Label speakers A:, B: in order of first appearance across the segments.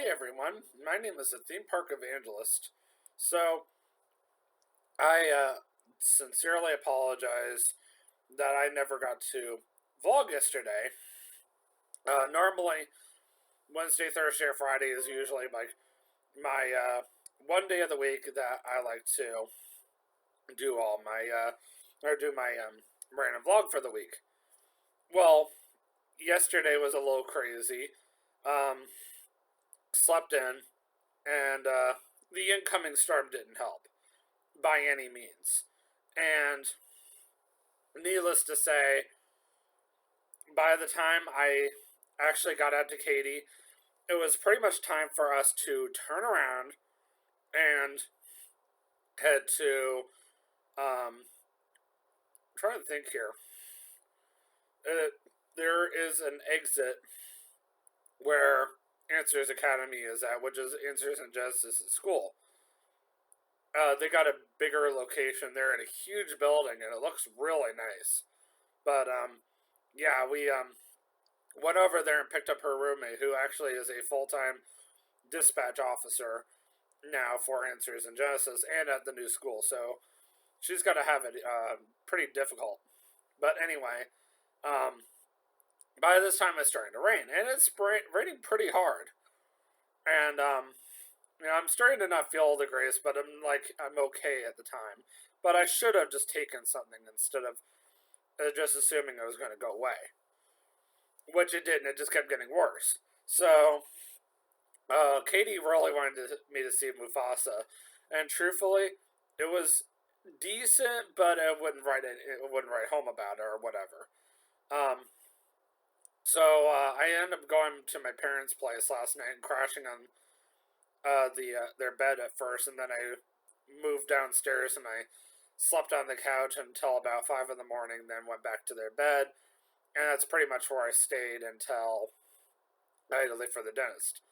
A: Hey everyone, my name is the Theme Park Evangelist. So, I sincerely apologize that I never got to vlog yesterday. Normally, Wednesday, Thursday, or Friday is usually my one day of the week that I like to do all my, or do my random vlog for the week. Well, yesterday was a little crazy. Um, Slept in, and the incoming storm didn't help by any means. And needless to say, by the time I actually got out to Katie, it was pretty much time for us to turn around and head to, I'm trying to think here. There is an exit where Answers Academy is at, which is Answers and Justice School. They got a bigger location. They're in a huge building, and it looks really nice. But yeah, we went over there and picked up her roommate, who actually is a full-time dispatch officer now for Answers and Genesis and at the new school. So she's got to have it pretty difficult. But anyway, by this time it's starting to rain, and it's raining pretty hard. And I'm starting to not feel the grace, but I'm okay at the time. But I should have just taken something instead of just assuming it was going to go away, which it didn't. It just kept getting worse. So Katie really wanted me to see Mufasa, and truthfully, it was decent, but it wouldn't write home about it or whatever. So I ended up going to my parents' place last night and crashing on their bed at first, and then I moved downstairs and I slept on the couch until about 5 in the morning. Then went back to their bed, and that's pretty much where I stayed until I had to leave for the dentist.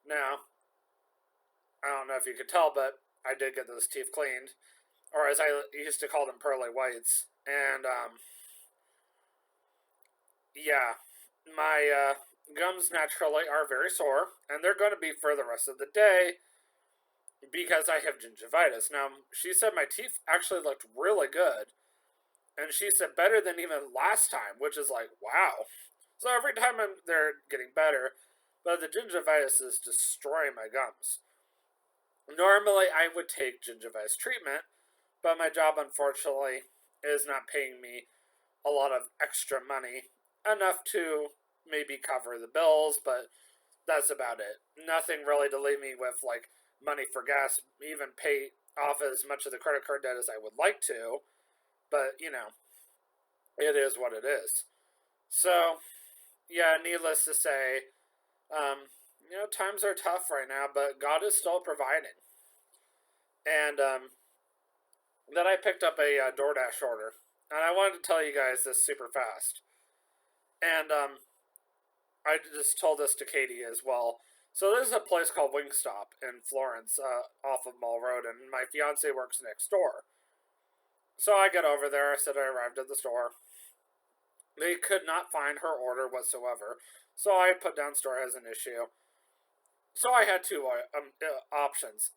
A: Now, I don't know if you could tell, but I did get those teeth cleaned, or as I used to call them, pearly whites. And yeah, my gums naturally are very sore, and they're going to be for the rest of the day because I have gingivitis. Now, she said my teeth actually looked really good, and she said better than even last time, which is like, wow. So every time they're getting better, but the gingivitis is destroying my gums. Normally, I would take gingivitis treatment, but my job, unfortunately, is not paying me a lot of extra money, enough to maybe cover the bills, but that's about it. Nothing really to leave me with, like, money for gas, even pay off as much of the credit card debt as I would like to, but, it is what it is. So, yeah, needless to say, times are tough right now, but God is still providing. And then I picked up a DoorDash order, and I wanted to tell you guys this super fast. And I just told this to Katie as well. So there's a place called Wingstop in Florence, off of Mall Road, and my fiance works next door. So I get over there. I said I arrived at the store. They could not find her order whatsoever. So I put down store as an issue. So I had two options.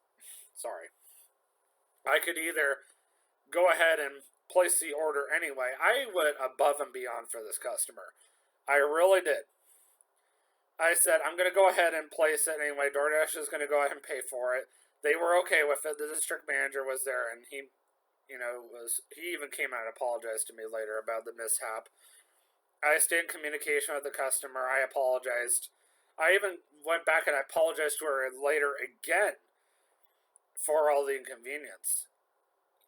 A: Sorry. I could either go ahead and place the order anyway. I went above and beyond for this customer. I really did. I said, I'm going to go ahead and place it anyway. DoorDash is going to go ahead and pay for it. They were okay with it. The district manager was there, and he even came out and apologized to me later about the mishap. I stayed in communication with the customer. I apologized. I even went back and I apologized to her later again for all the inconvenience.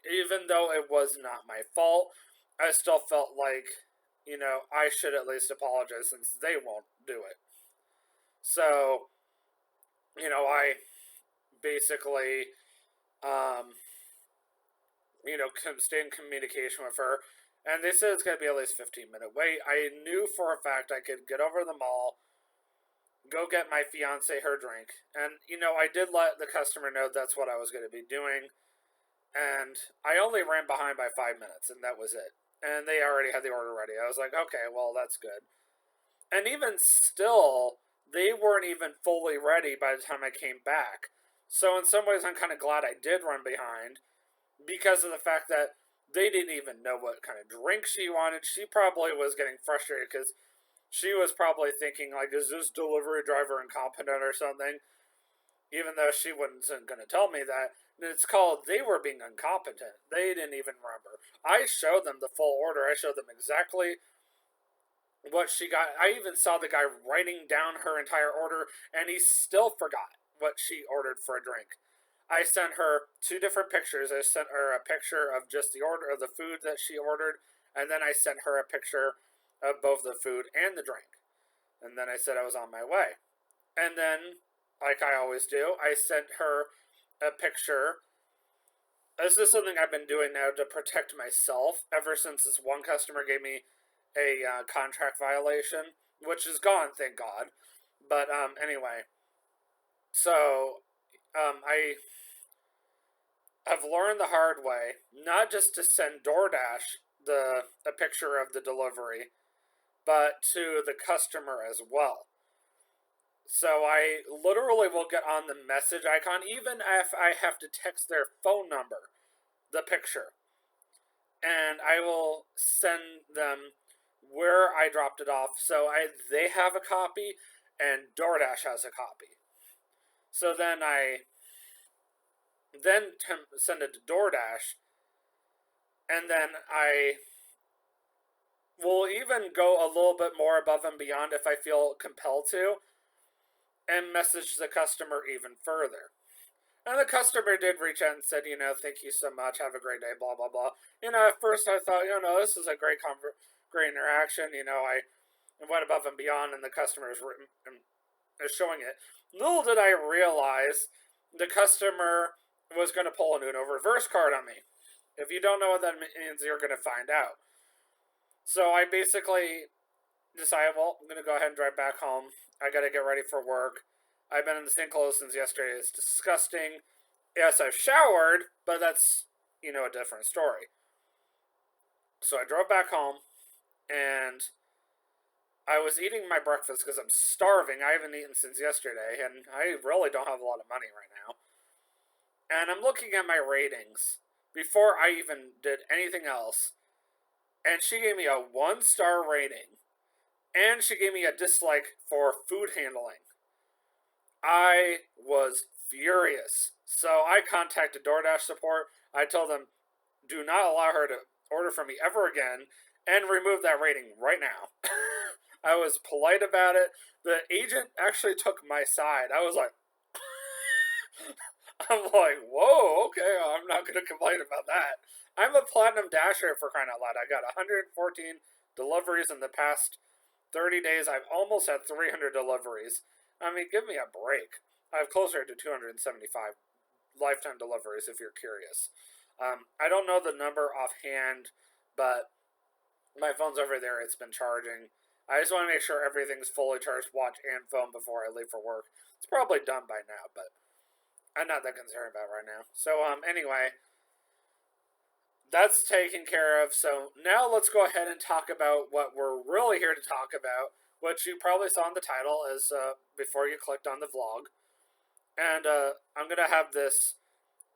A: Even though it was not my fault, I still felt like, I should at least apologize since they won't do it. So, I basically, stay in communication with her. And they said it's going to be at least 15-minute wait. I knew for a fact I could get over to the mall, go get my fiance her drink. And, I did let the customer know that's what I was going to be doing. And I only ran behind by 5 minutes, and that was it. And they already had the order ready. I was like, okay, well, that's good. And even still, they weren't even fully ready by the time I came back. So in some ways, I'm kind of glad I did run behind because of the fact that they didn't even know what kind of drink she wanted. She probably was getting frustrated because she was probably thinking, like, is this delivery driver incompetent or something? Even though she wasn't going to tell me that. And it's called they were being incompetent. They didn't even remember. I showed them the full order. I showed them exactly what she got. I even saw the guy writing down her entire order, and he still forgot what she ordered for a drink. I sent her two different pictures. I sent her a picture of just the order of the food that she ordered, and then I sent her a picture of both the food and the drink. And then I said I was on my way. And then, like I always do, I sent her a picture. This is something I've been doing now to protect myself ever since this one customer gave me a contract violation, which is gone, thank God. But anyway, so I have learned the hard way not just to send DoorDash a picture of the delivery, but to the customer as well. So I literally will get on the message icon, even if I have to text their phone number, the picture, and I will send them where I dropped it off. So they have a copy, and DoorDash has a copy. So then I send it to DoorDash, and then I will even go a little bit more above and beyond if I feel compelled to, and message the customer even further. And the customer did reach out and said, thank you so much, have a great day, blah, blah, blah. At first I thought, this is a great interaction. I went above and beyond, and the customer is showing it. Little did I realize the customer was going to pull an Uno reverse card on me. If you don't know what that means, you're going to find out. So I basically decided, well, I'm going to go ahead and drive back home. I got to get ready for work. I've been in the same clothes since yesterday. It's disgusting. Yes, I've showered, but that's, a different story. So I drove back home, and I was eating my breakfast because I'm starving. I haven't eaten since yesterday, and I really don't have a lot of money right now. And I'm looking at my ratings before I even did anything else, and she gave me a 1-star rating, and she gave me a dislike for food handling. I was furious. So I contacted DoorDash support. I told them, do not allow her to order from me ever again, and remove that rating right now. I was polite about it. The agent actually took my side. I was like, whoa, okay, I'm not going to complain about that. I'm a platinum dasher, for crying out loud. I got 114 deliveries in the past 30 days. I've almost had 300 deliveries. I mean, give me a break. I have closer to 275 lifetime deliveries, if you're curious. I don't know the number offhand, but my phone's over there. It's been charging. I just want to make sure everything's fully charged, watch and phone, before I leave for work. It's probably done by now, but I'm not that concerned about it right now. So, anyway, that's taken care of. So now let's go ahead and talk about what we're really here to talk about, which you probably saw in the title as before you clicked on the vlog. And I'm going to have this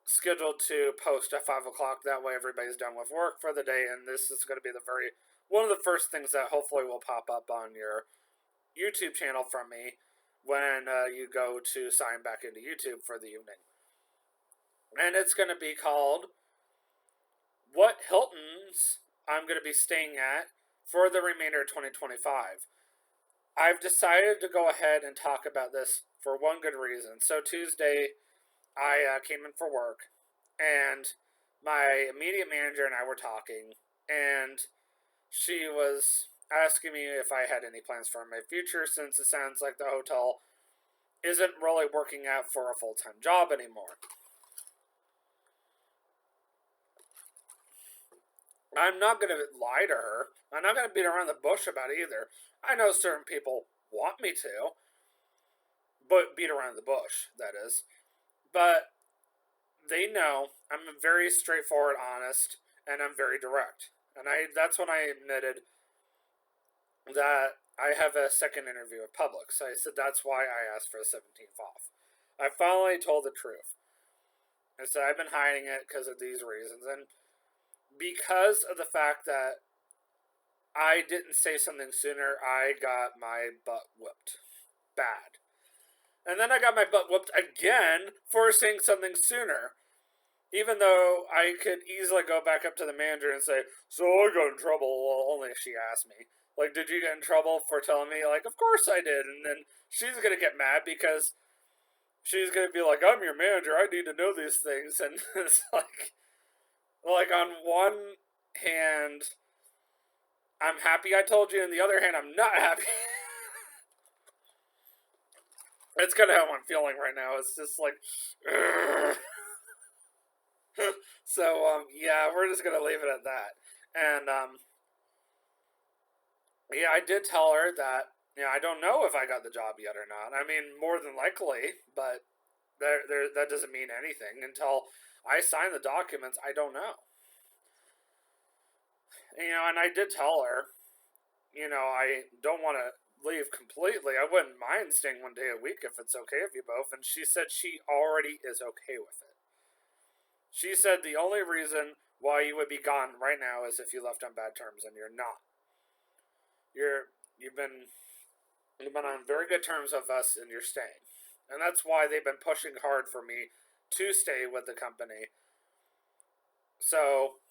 A: scheduled to post at 5 o'clock. That way everybody's done with work for the day, and this is going to be one of the first things that hopefully will pop up on your YouTube channel from me when you go to sign back into YouTube for the evening. And it's going to be called What Hiltons I'm going to be staying at for the remainder of 2025. I've decided to go ahead and talk about this for one good reason. So Tuesday, I came in for work, and my immediate manager and I were talking, and she was asking me if I had any plans for my future, since it sounds like the hotel isn't really working out for a full-time job anymore. I'm not going to lie to her. I'm not going to beat around the bush about it either. I know certain people want me to, but beat around the bush, that is. But they know I'm very straightforward, honest, and I'm very direct. And that's when I admitted that I have a second interview at Publix. I said that's why I asked for the 17th off. I finally told the truth. I said I've been hiding it because of these reasons. And because of the fact that I didn't say something sooner, I got my butt whooped. Bad. And then I got my butt whooped again for saying something sooner. Even though I could easily go back up to the manager and say, so I got in trouble. Well, only if she asked me. Like, did you get in trouble for telling me? Like, of course I did. And then she's going to get mad because she's going to be like, I'm your manager. I need to know these things. And it's like on one hand, I'm happy I told you. On the other hand, I'm not happy. It's kind of how I'm feeling right now. It's just like, so, yeah, we're just going to leave it at that. And, yeah, I did tell her that, I don't know if I got the job yet or not. I mean, more than likely, but that doesn't mean anything. Until I sign the documents, I don't know. And I did tell her, I don't want to leave completely. I wouldn't mind staying one day a week if it's okay with you both. And she said she already is okay with it. She said the only reason why you would be gone right now is if you left on bad terms, and you're not. You've been on very good terms with us, and you're staying. And that's why they've been pushing hard for me to stay with the company. So,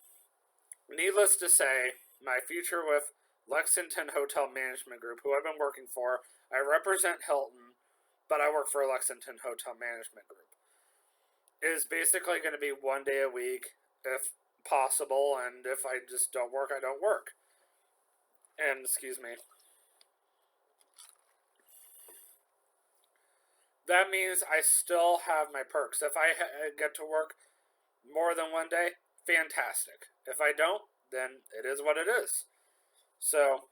A: needless to say, my future with Lexington Hotel Management Group, who I've been working for, I represent Hilton, but I work for Lexington Hotel Management Group, is basically going to be one day a week, if possible, and if I just don't work, I don't work. And, excuse me. That means I still have my perks. If I get to work more than one day, fantastic. If I don't, then it is what it is. So,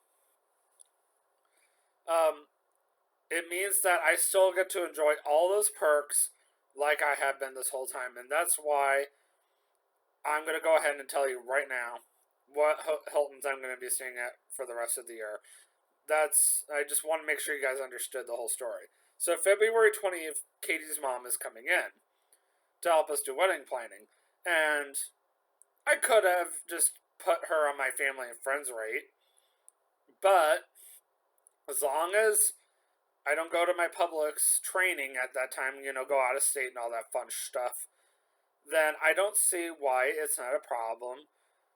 A: it means that I still get to enjoy all those perks like I have been this whole time. And that's why I'm going to go ahead and tell you right now what Hilton's I'm going to be staying at for the rest of the year. I just want to make sure you guys understood the whole story. So February 20th, Katie's mom is coming in to help us do wedding planning. And I could have just put her on my family and friends rate. But as long as I don't go to my Publix training at that time, go out of state and all that fun stuff, then I don't see why it's not a problem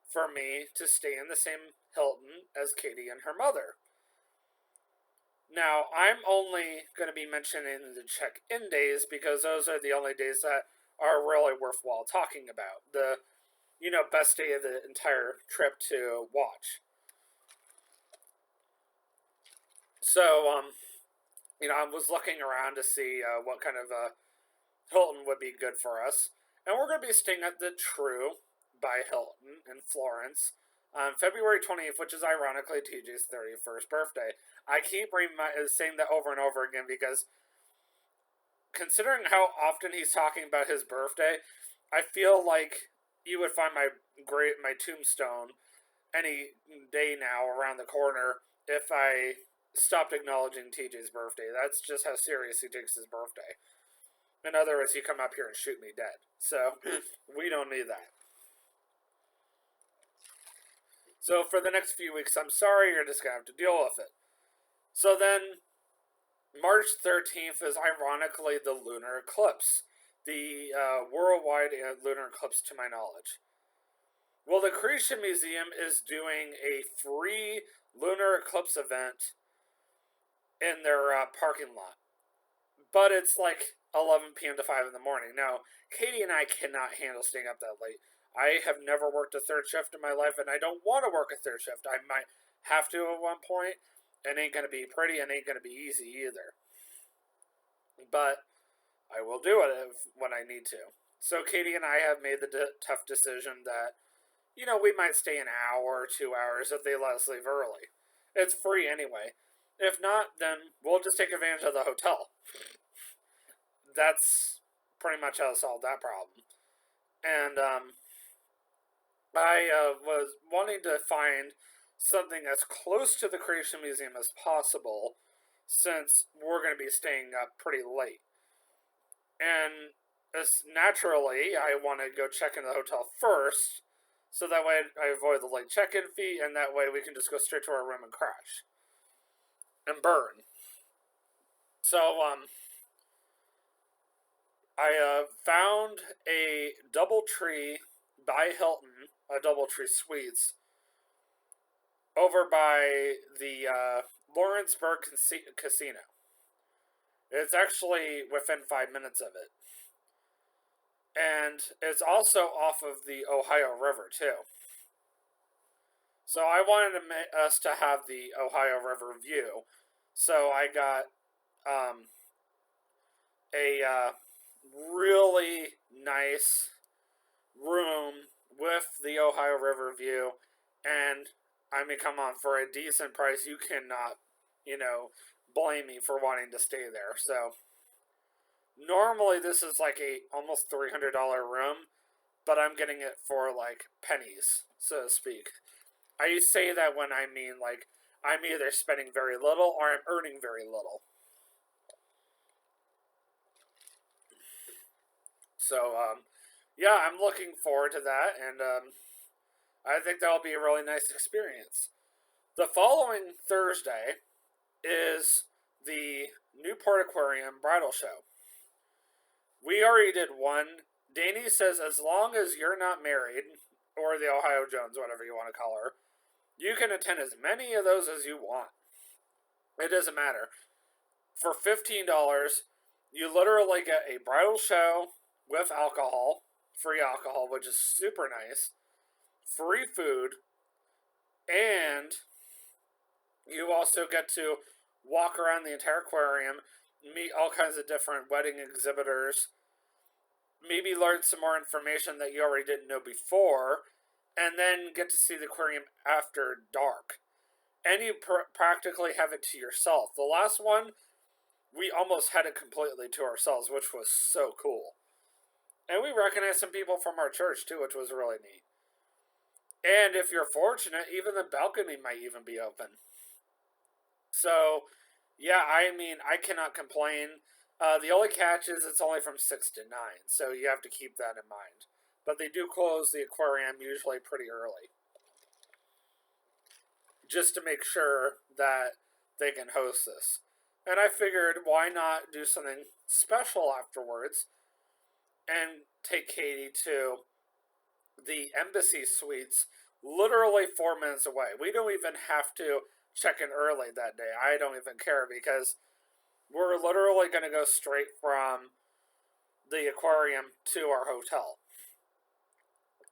A: for me to stay in the same Hilton as Katie and her mother. Now, I'm only going to be mentioning the check-in days because those are the only days that are really worthwhile talking about. The, best day of the entire trip to watch. So, I was looking around to see what kind of Hilton would be good for us. And we're going to be staying at the True by Hilton in Florence on February 20th, which is ironically TJ's 31st birthday. I keep saying that over and over again because considering how often he's talking about his birthday, I feel like you would find my tombstone any day now around the corner if I stopped acknowledging TJ's birthday. That's just how serious he takes his birthday. In other words, he come up here and shoot me dead. So, we don't need that. So, for the next few weeks, I'm sorry, you're just going to have to deal with it. So then, March 13th is ironically the lunar eclipse. The worldwide lunar eclipse, to my knowledge. Well, the Creation Museum is doing a free lunar eclipse event in their parking lot. But it's like 11 p.m. to 5 in the morning. Now, Katie and I cannot handle staying up that late. I have never worked a third shift in my life, and I don't want to work a third shift. I might have to at one point. It ain't going to be pretty and ain't going to be easy either. But I will do it when I need to. So Katie and I have made the tough decision that, we might stay an hour or 2 hours if they let us leave early. It's free anyway. If not, then we'll just take advantage of the hotel. That's pretty much how to solve that problem. And I was wanting to find something as close to the Creation Museum as possible, since we're going to be staying up pretty late. And naturally, I want to go check in the hotel first, so that way I avoid the late check-in fee, and that way we can just go straight to our room and crash and burn. So, I found a DoubleTree by Hilton, a DoubleTree Suites, over by the Lawrenceburg Casino. It's actually within 5 minutes of it. And it's also off of the Ohio River, too. So I wanted us to have the Ohio River view. So I got a really nice room with the Ohio River view. And I mean, come on, for a decent price, you cannot, blame me for wanting to stay there. So normally this is like a almost $300 room, but I'm getting it for like pennies, so to speak. I say that when I mean like I'm either spending very little or I'm earning very little. So, yeah, I'm looking forward to that, and I think that'll be a really nice experience. The following Thursday is the Newport Aquarium Bridal Show. We already did one. Danny says as long as you're not married, or the Ohio Jones, whatever you want to call her, you can attend as many of those as you want. It doesn't matter. For $15, you literally get a bridal show with alcohol, free alcohol, which is super nice, free food, and you also get to walk around the entire aquarium, meet all kinds of different wedding exhibitors, maybe learn some more information that you already didn't know before, and then get to see the aquarium after dark. And you practically have it to yourself. The last one, we almost had it completely to ourselves, which was so cool. And we recognized some people from our church, too, which was really neat. And if you're fortunate, even the balcony might even be open. So, yeah, I mean, I cannot complain. The only catch is it's only from 6 to 9, so you have to keep that in mind. But they do close the aquarium usually pretty early, just to make sure that they can host this. And I figured, why not do something special afterwards and take Katie to the Embassy Suites, literally 4 minutes away. We don't even have to check in early that day. I don't even care, because we're literally going to go straight from the aquarium to our hotel.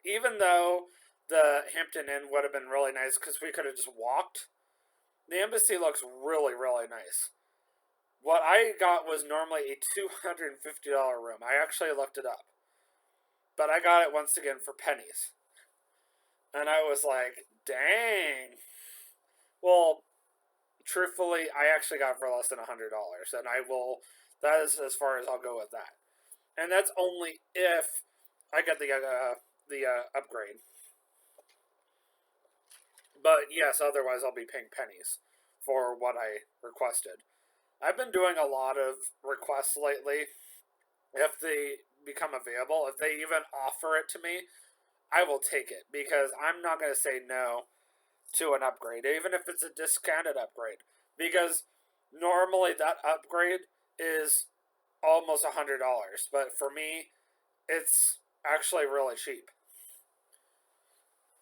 A: Even though the Hampton Inn would have been really nice because we could have just walked, the Embassy looks really, really nice. What I got was normally a $250 room. I actually looked it up. But I got it once again for pennies. And I was like, dang. Well, truthfully, I actually got it for less than $100. And that is as far as I'll go with that. And that's only if I get the upgrade. But yes, otherwise I'll be paying pennies for what I requested. I've been doing a lot of requests lately. If they become available, if they even offer it to me, I will take it, because I'm not going to say no to an upgrade, even if it's a discounted upgrade, because normally that upgrade is almost $100, but for me, it's actually really cheap.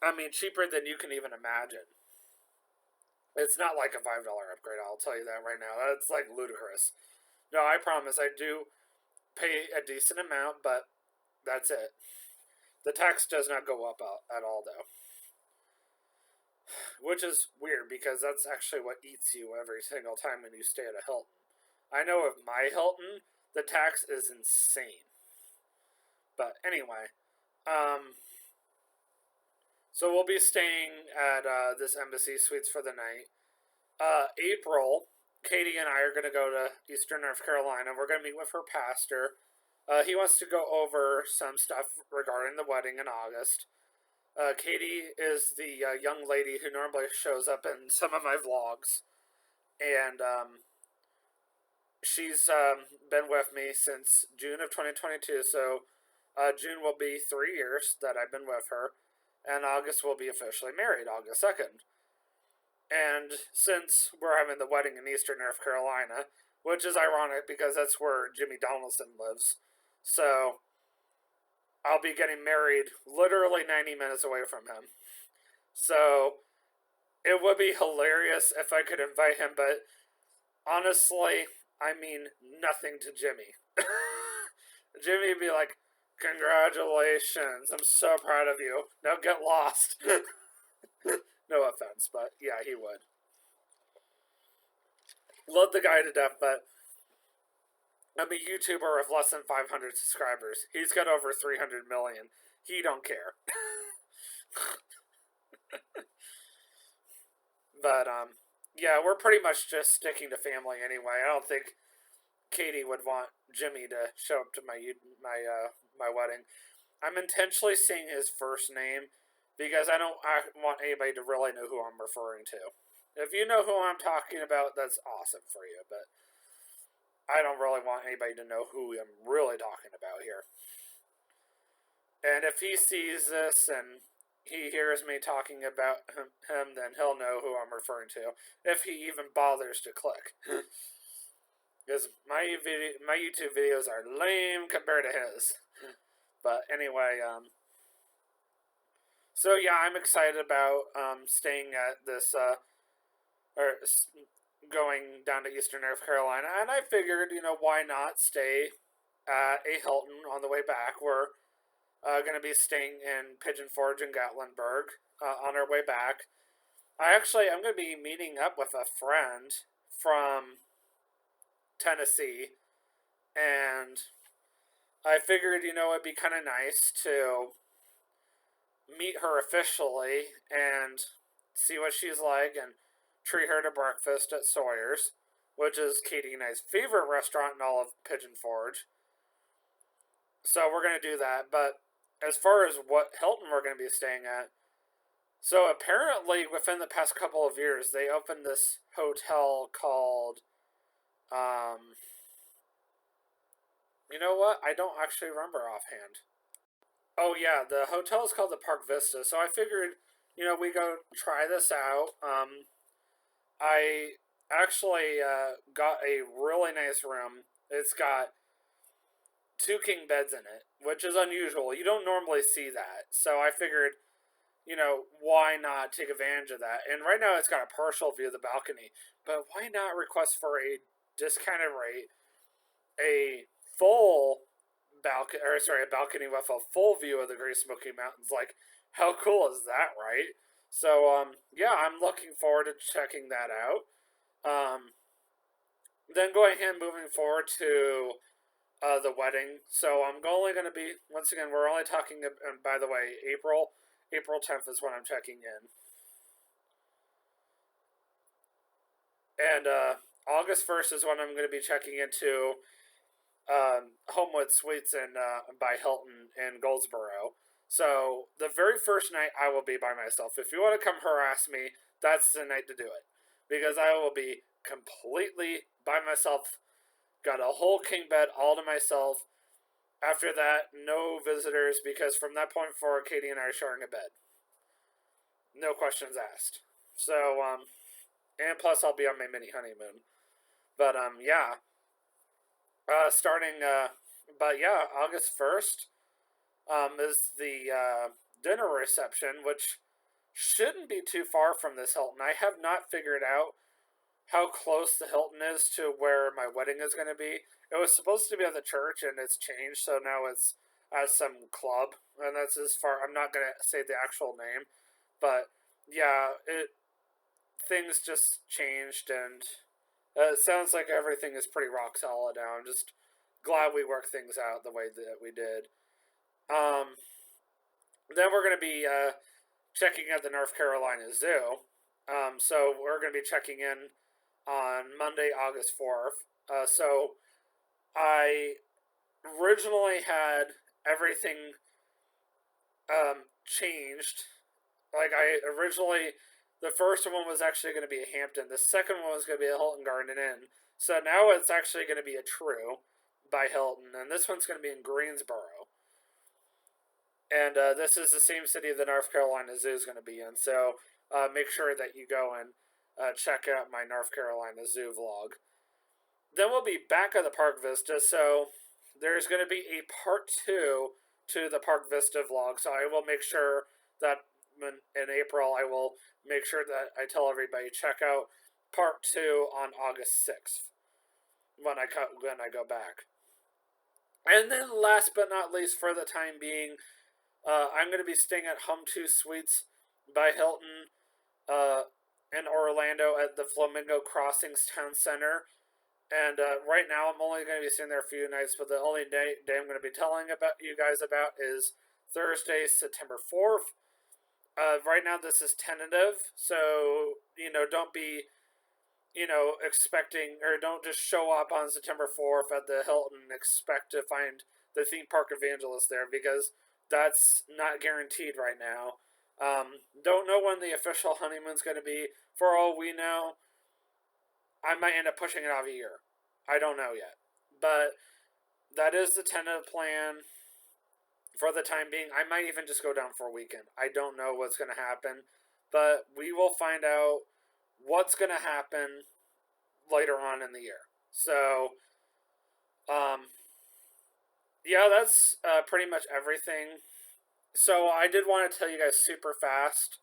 A: I mean, cheaper than you can even imagine. It's not like a $5 upgrade, I'll tell you that right now. That's like ludicrous. No, I promise, I do pay a decent amount, but that's it. The tax does not go up at all, though. Which is weird, because that's actually what eats you every single time when you stay at a Hilton. I know of my Hilton, the tax is insane. But anyway, so we'll be staying at this Embassy Suites for the night. April, Katie and I are going to go to Eastern North Carolina. We're going to meet with her pastor. He wants to go over some stuff regarding the wedding in August. Katie is the young lady who normally shows up in some of my vlogs, and she's been with me since June of 2022. So June will be 3 years that I've been with her, and August will be officially married, August 2nd. And since we're having the wedding in Eastern North Carolina, which is ironic because that's where Jimmy Donaldson lives, so I'll be getting married literally 90 minutes away from him. So it would be hilarious if I could invite him, but honestly, I mean nothing to Jimmy. Jimmy would be like, "Congratulations, I'm so proud of you. Now get lost." No offense, but yeah, he would. Love the guy to death, but I'm a YouTuber with less than 500 subscribers. He's got over 300 million. He don't care. But yeah, we're pretty much just sticking to family anyway. I don't think Katie would want Jimmy to show up to my wedding. I'm intentionally saying his first name because I want anybody to really know who I'm referring to. If you know who I'm talking about, that's awesome for you, but I don't really want anybody to know who I'm really talking about here. And if he sees this and he hears me talking about him, then he'll know who I'm referring to. If he even bothers to click. Because my YouTube videos are lame compared to his. But anyway, so yeah, I'm excited about staying at this, or going down to Eastern North Carolina. And I figured, why not stay at a Hilton on the way back. We're going to be staying in Pigeon Forge and Gatlinburg on our way back. I'm going to be meeting up with a friend from Tennessee, and I figured, it'd be kind of nice to meet her officially and see what she's like and treat her to breakfast at Sawyer's, which is Katie and I's favorite restaurant in all of Pigeon Forge. So we're going to do that. But as far as what Hilton we're going to be staying at, so apparently within the past couple of years, they opened this hotel called, you know what? I don't actually remember offhand. Oh yeah, the hotel is called the Park Vista. So I figured, we go try this out. I actually got a really nice room. It's got two king beds in it, which is unusual. You don't normally see that. So I figured, why not take advantage of that? And right now it's got a partial view of the balcony, but why not request for a discounted rate, a full balcony, or sorry, a balcony with a full view of the Great Smoky Mountains? Like, how cool is that, right? So, yeah, I'm looking forward to checking that out. Then going ahead and moving forward to the wedding. So I'm only going to be, once again, we're only talking, by the way, April 10th is when I'm checking in. And August 1st is when I'm going to be checking into Homewood Suites by Hilton in Goldsboro. So the very first night I will be by myself. If you want to come harass me, that's the night to do it. Because I will be completely by myself. Got a whole king bed all to myself. After that, no visitors, because from that point forward, Katie and I are sharing a bed. No questions asked. So, and plus I'll be on my mini honeymoon. But, yeah. But yeah, August 1st, is the, dinner reception, which shouldn't be too far from this Hilton. I have not figured out how close the Hilton is to where my wedding is going to be. It was supposed to be at the church, and it's changed, so now it's at some club, and that's as far. I'm not going to say the actual name, but yeah, things just changed, and it sounds like everything is pretty rock solid now. I'm just glad we worked things out the way that we did. Um, then we're going to be checking out the North Carolina Zoo. So we're going to be checking in on Monday, August 4th. So I originally had everything changed. Like, I originally, the first one was actually going to be a Hampton. The second one was going to be a Hilton Garden Inn. So now it's actually going to be a True by Hilton, and this one's going to be in Greensboro. And this is the same city the North Carolina Zoo is going to be in. So make sure that you go and check out my North Carolina Zoo vlog. Then we'll be back at the Park Vista. So there's going to be a part 2 to the Park Vista vlog. So I will make sure that in April, I will make sure that I tell everybody check out part 2 on August 6th when I go back. And then last but not least, for the time being, I'm going to be staying at Home 2 Suites by Hilton in Orlando at the Flamingo Crossings Town Center. And right now, I'm only going to be staying there a few nights, but the only day I'm going to be telling you guys about is Thursday, September 4th. Right now, this is tentative, so, don't be, expecting, or don't just show up on September 4th at the Hilton and expect to find the theme park evangelist there, because that's not guaranteed right now. Don't know when the official honeymoon's going to be. For all we know, I might end up pushing it off a year. I don't know yet. But that is the tentative plan for the time being. I might even just go down for a weekend. I don't know what's going to happen. But we will find out what's going to happen later on in the year. So, yeah, that's pretty much everything. So I did want to tell you guys super fast.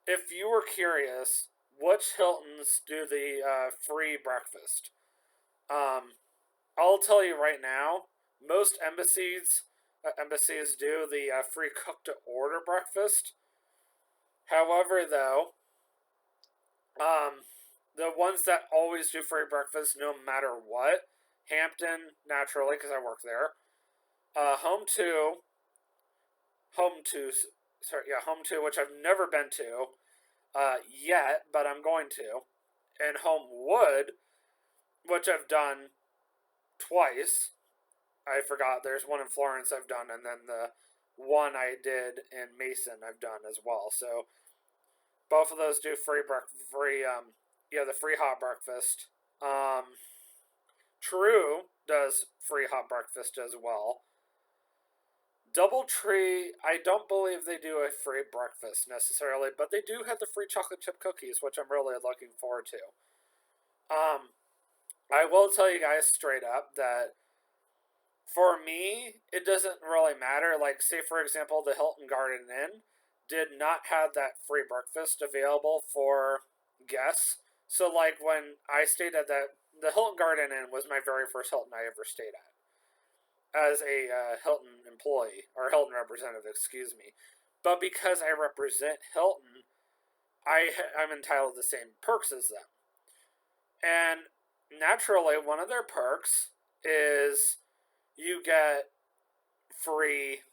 A: If you were curious, which Hiltons do the free breakfast? I'll tell you right now, most embassies do the free cook to order breakfast. However, though, the ones that always do free breakfast no matter what, Hampton, naturally, because I work there, Home 2, which I've never been to yet, but I'm going to, and Homewood, which I've done twice. I forgot, there's one in Florence I've done, and then the one I did in Mason I've done as well. So both of those do the free hot breakfast. True does free hot breakfast as well. Doubletree, I don't believe they do a free breakfast necessarily, but they do have the free chocolate chip cookies, which I'm really looking forward to. I will tell you guys straight up that for me, it doesn't really matter. Like, say for example, the Hilton Garden Inn did not have that free breakfast available for guests. So, like, when I stayed at the Hilton Garden Inn was my very first Hilton I ever stayed at as a Hilton employee, or Hilton representative, excuse me. But because I represent Hilton, I'm entitled to the same perks as them. And naturally, one of their perks is you get free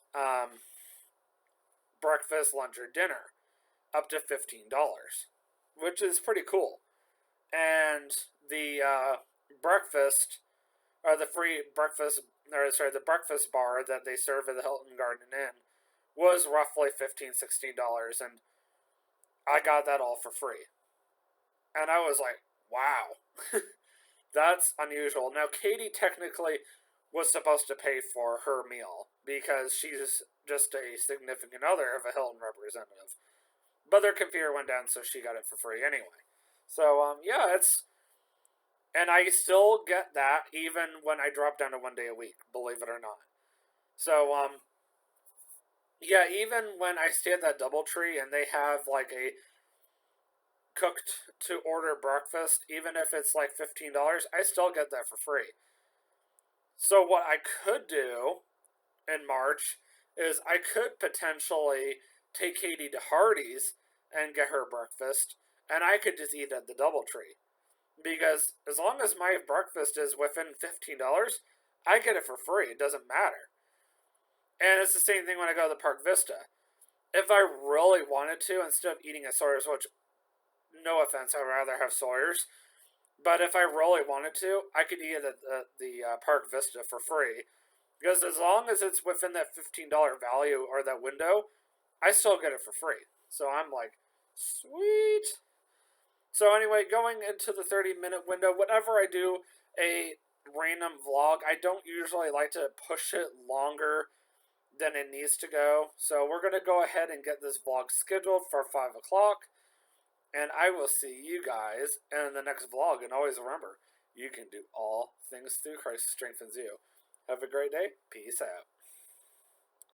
A: breakfast, lunch, or dinner up to $15, which is pretty cool. And the breakfast, or the free breakfast, the breakfast bar that they serve at the Hilton Garden Inn was roughly $15-$16, and I got that all for free. And I was like, wow, that's unusual. Now, Katie technically was supposed to pay for her meal because she's just a significant other of a Hilton representative. But their computer went down, so she got it for free anyway. So, yeah, and I still get that even when I drop down to 1 day a week, believe it or not. So, yeah, even when I stay at that Doubletree and they have like a cooked to order breakfast, even if it's like $15, I still get that for free. So what I could do in March is I could potentially take Katie to Hardee's and get her breakfast, and I could just eat at the Doubletree. Because as long as my breakfast is within $15, I get it for free. It doesn't matter. And it's the same thing when I go to the Park Vista. If I really wanted to, instead of eating at Sawyer's, which, no offense, I'd rather have Sawyer's, but if I really wanted to, I could eat at the Park Vista for free. Because as long as it's within that $15 value or that window, I still get it for free. So I'm like, sweet. So anyway, going into the 30-minute window, whenever I do a random vlog, I don't usually like to push it longer than it needs to go. So we're going to go ahead and get this vlog scheduled for 5 o'clock. And I will see you guys in the next vlog. And always remember, you can do all things through Christ who strengthens you. Have a great day. Peace out.